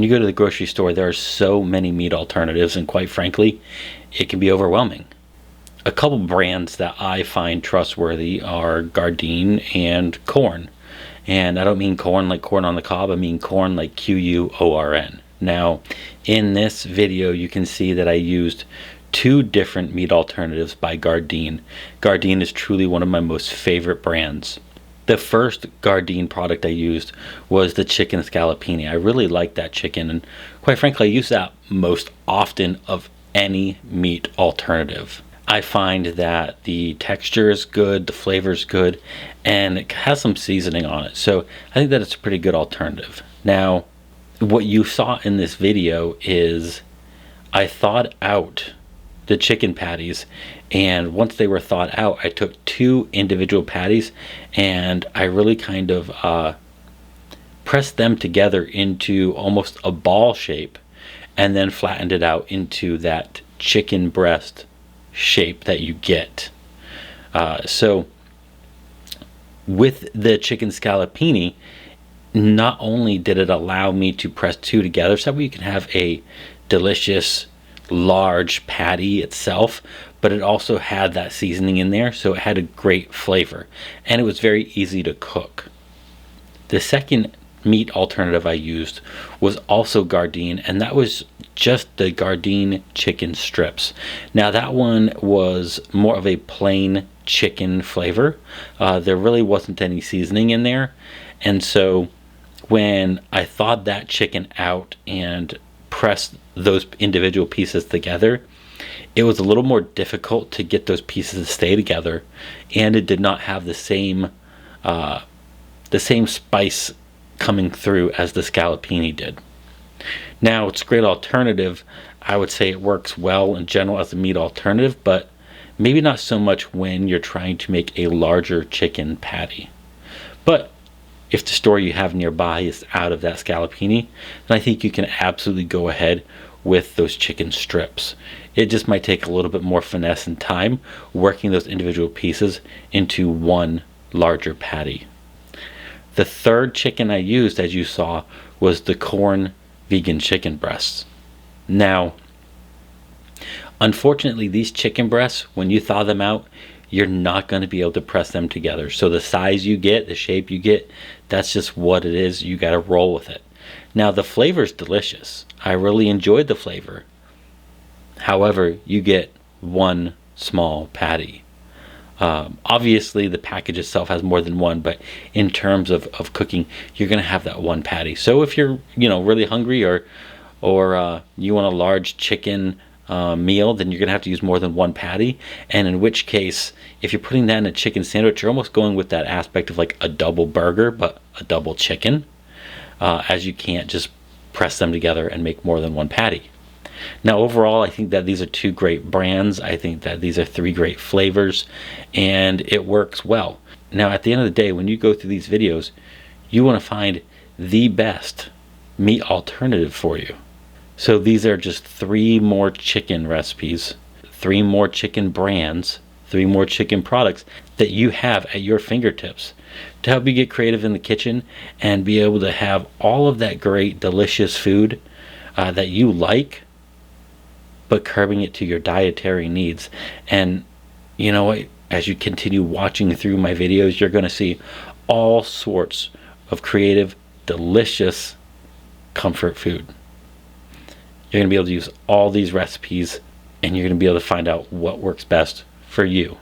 when you go to the grocery store, there are so many meat alternatives, and quite frankly, it can be overwhelming. A couple brands that I find trustworthy are Gardein and Quorn. And I don't mean corn like corn on the cob, I mean Quorn like Quorn. Now, in this video, you can see that I used 2 different meat alternatives by Gardein. Gardein is truly one of my most favorite brands. The first Gardein product I used was the chicken scallopini. I really like that chicken, and quite frankly, I use that most often of any meat alternative. I find that the texture is good, the flavor is good, and it has some seasoning on it. So I think that it's a pretty good alternative. Now, what you saw in this video is I thawed out the chicken patties, and once they were thawed out, I took 2 individual patties and I really kind of pressed them together into almost a ball shape, and then flattened it out into that chicken breast shape that you get. So with the chicken scallopini, not only did it allow me to press 2 together so that you can have a delicious large patty itself, but it also had that seasoning in there, so it had a great flavor, and it was very easy to cook. The second meat alternative I used was also Gardein, and that was just the Gardein chicken strips. Now that one was more of a plain chicken flavor. There really wasn't any seasoning in there, and so when I thawed that chicken out and pressed those individual pieces together, it was a little more difficult to get those pieces to stay together, and it did not have the same spice coming through as the scallopini did. Now, it's a great alternative. I would say it works well in general as a meat alternative, but maybe not so much when you're trying to make a larger chicken patty. But if the store you have nearby is out of that scallopini, then I think you can absolutely go ahead with those chicken strips. It just might take a little bit more finesse and time working those individual pieces into one larger patty. The third chicken I used, as you saw, was the Quorn vegan chicken breasts. Now, unfortunately, these chicken breasts, when you thaw them out, you're not going to be able to press them together. So the size you get, the shape you get, that's just what it is. You got to roll with it. Now, the flavor is delicious. I really enjoyed the flavor. However, you get one small patty. Obviously, the package itself has more than one, but in terms of cooking, you're going to have that one patty. So if you're really hungry or you want a large chicken meal, then you're going to have to use more than one patty. And in which case, if you're putting that in a chicken sandwich, you're almost going with that aspect of like a double burger, but a double chicken, as you can't just press them together and make more than one patty. Now, overall, I think that these are 2 great brands. I think that these are 3 great flavors, and it works well. Now, at the end of the day, when you go through these videos, you want to find the best meat alternative for you. So these are just 3 more chicken recipes, 3 more chicken brands, 3 more chicken products that you have at your fingertips to help you get creative in the kitchen and be able to have all of that great, delicious food that you like, but curbing it to your dietary needs. And you know what? As you continue watching through my videos, you're going to see all sorts of creative, delicious comfort food. You're going to be able to use all these recipes, and you're going to be able to find out what works best for you.